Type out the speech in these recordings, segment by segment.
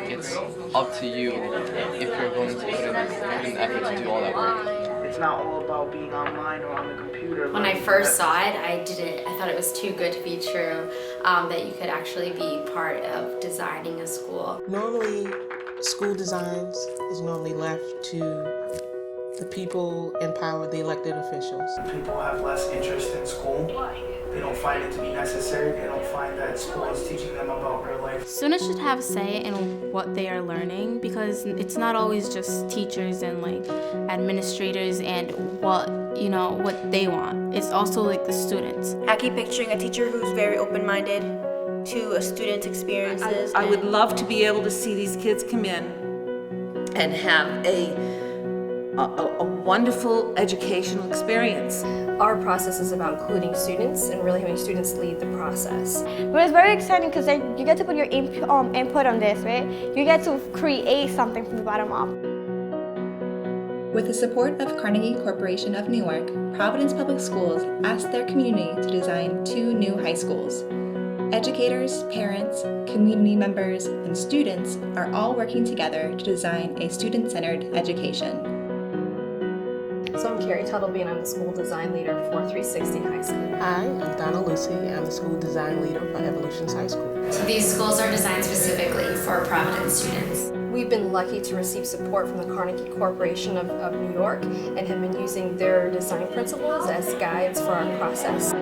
It's up to you if you're going to put in effort to do all that work. It's not all about being online or on the computer. When I first saw it, I thought it was too good to be true, that you could actually be part of designing a school. Normally, school designs is normally left to the people in power, the elected officials. People have less interest in school. They don't find it to be necessary. They don't find that school is teaching them about real life. Students should have say in what they are learning, because it's not always just teachers and like administrators and what they want. It's also like the students. I keep picturing a teacher who's very open-minded to a student's experiences. I would love to be able to see these kids come in and have a wonderful educational experience. Our process is about including students and really having students lead the process. But it's very exciting because you get to put your input on this, right? You get to create something from the bottom up. With the support of Carnegie Corporation of New York, Providence Public Schools asked their community to design 2 new high schools. Educators, parents, community members, and students are all working together to design a student-centered education. So I'm Carrie Tuttlebean, I'm the school design leader for 360 High School. Hi, I'm Donna Lucy. I'm the school design leader for Evolutions High School. So these schools are designed specifically for Providence students. We've been lucky to receive support from the Carnegie Corporation of New York and have been using their design principles as guides for our process.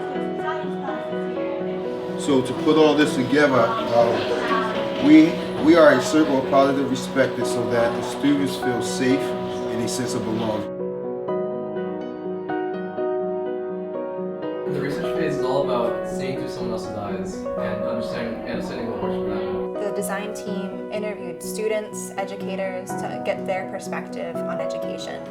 So to put all this together, we are a circle of positive respect so that the students feel safe and a sense of belonging. The research phase is all about seeing through someone else's eyes and understanding what works for them. The design team interviewed students, educators to get their perspective on education.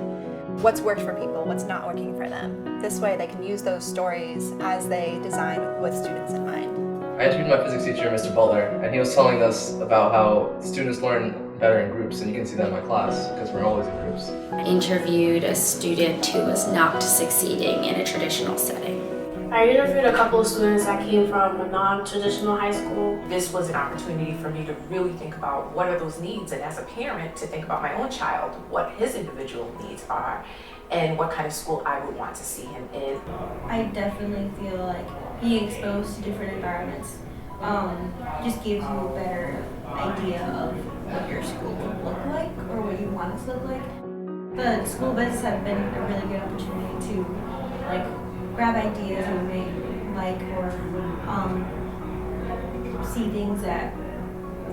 What's worked for people, what's not working for them. This way they can use those stories as they design with students in mind. I interviewed my physics teacher, Mr. Butler, and he was telling us about how students learn better in groups, and you can see that in my class because we're always in groups. I interviewed a student who was not succeeding in a traditional setting. I interviewed a couple of students that came from a non-traditional high school. This was an opportunity for me to really think about what are those needs, and as a parent to think about my own child, what his individual needs are, and what kind of school I would want to see him in. I definitely feel like being exposed to different environments just gives you a better idea of what your school would look like or what you want it to look like. The school visits have been a really good opportunity to grab ideas we may like or see things that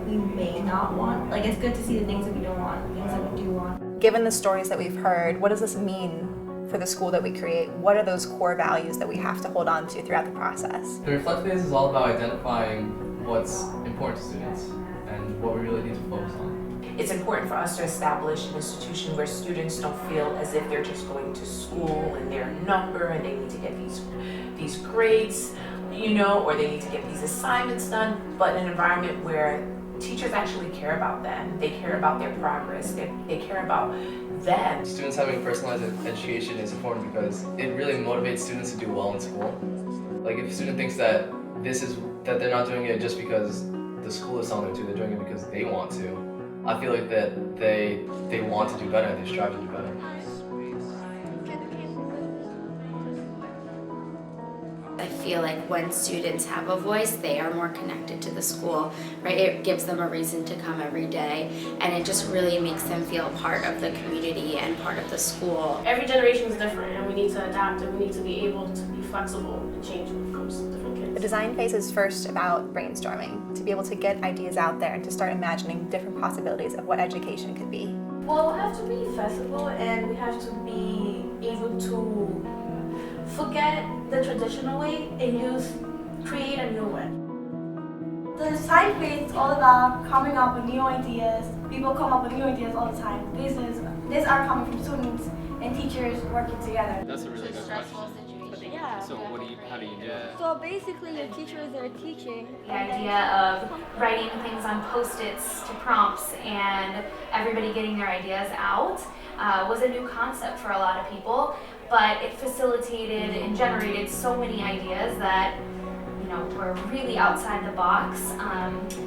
we may not want. It's good to see the things that we don't want and the things that we do want. Given the stories that we've heard, what does this mean for the school that we create? What are those core values that we have to hold on to throughout the process? The reflect phase is all about identifying what's important to students and what we really need to focus on. It's important for us to establish an institution where students don't feel as if they're just going to school and they're a number and they need to get these grades, or they need to get these assignments done, but an environment where teachers actually care about them. They care about their progress. They care about them. Students having personalized education is important because it really motivates students to do well in school. Like if a student thinks that that they're not doing it just because the school is telling them to, they're doing it because they want to. I feel like that they want to do better and they strive to do better. I feel like when students have a voice, they are more connected to the school, right? It gives them a reason to come every day, and it just really makes them feel part of the community and part of the school. Every generation is different, and we need to adapt, and we need to be able to be flexible and change when it comes to different kids. The design phase is first about brainstorming, to be able to get ideas out there and to start imagining different possibilities of what education could be. Well, we have to be flexible, and we have to be able to forget the traditional way and create a new way. The design phase is all about coming up with new ideas. People come up with new ideas all the time. These are coming from students and teachers working together. That's a really good question. Yeah. So how do you do it? So basically your teachers are teaching. The idea of writing things on Post-its to prompts and everybody getting their ideas out was a new concept for a lot of people, but it facilitated and generated so many ideas that were really outside the box,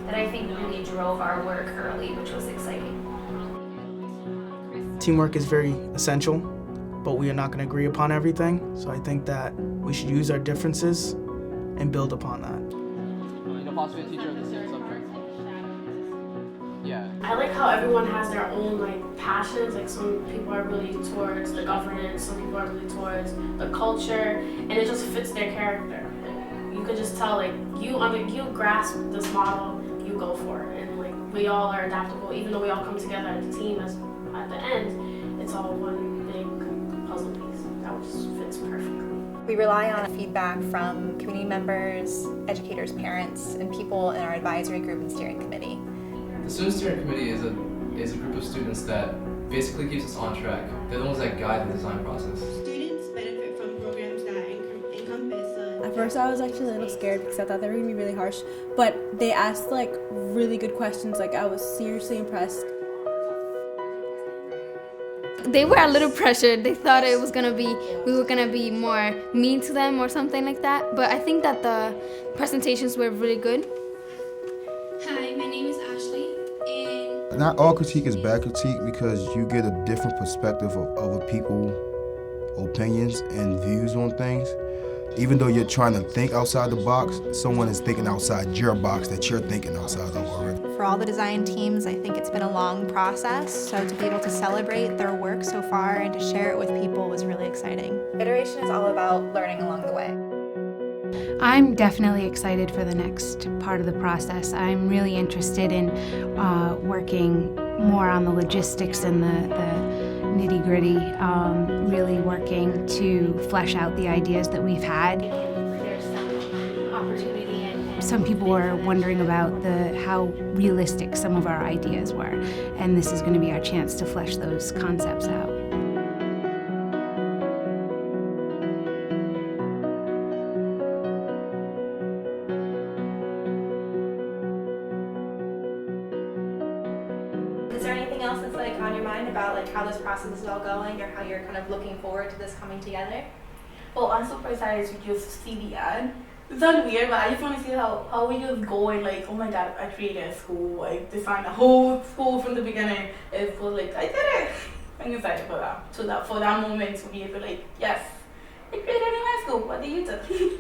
that I think really drove our work early, which was exciting. Teamwork is very essential, but we are not going to agree upon everything. So I think that we should use our differences and build upon that. Philosophy teacher of the same subject. Yeah. I like how everyone has their own passions. Like some people are really towards the governance, some people are really towards the culture, and it just fits their character. You could just tell you grasp this model, you go for it, and we all are adaptable. Even though we all come together as a team, at the end, it's all one big puzzle piece that just fits perfectly. We rely on feedback from community members, educators, parents, and people in our advisory group and steering committee. The student steering committee is a group of students that basically keeps us on track. They're the ones that guide the design process. Students benefit from programs that encompass. At first I was actually a little scared because I thought they were going to be really harsh, but they asked really good questions. I was seriously impressed. They were a little pressured. They thought we were gonna be more mean to them or something like that. But I think that the presentations were really good. Hi, my name is Ashley, and Not all critique is bad critique because you get a different perspective of other people's opinions and views on things. Even though you're trying to think outside the box, someone is thinking outside your box that you're thinking outside of already. For all the design teams, I think it's been a long process, so to be able to celebrate their work so far and to share it with people was really exciting. Iteration is all about learning along the way. I'm definitely excited for the next part of the process. I'm really interested in working more on the logistics and the nitty-gritty, really working to flesh out the ideas that we've had. There's some opportunity and Some people were wondering about how realistic some of our ideas were, and this is going to be our chance to flesh those concepts out. Is there anything else that's on your mind about how this process is all going or how you're kind of looking forward to this coming together? Well, I'm super excited to just see the ad. It sounds weird, but I just want to see how we just go and oh my god, I created a school, designed a whole school from the beginning. It feels I did it. I'm excited for that. For that moment to be able yes, I created a new high school. What do you do?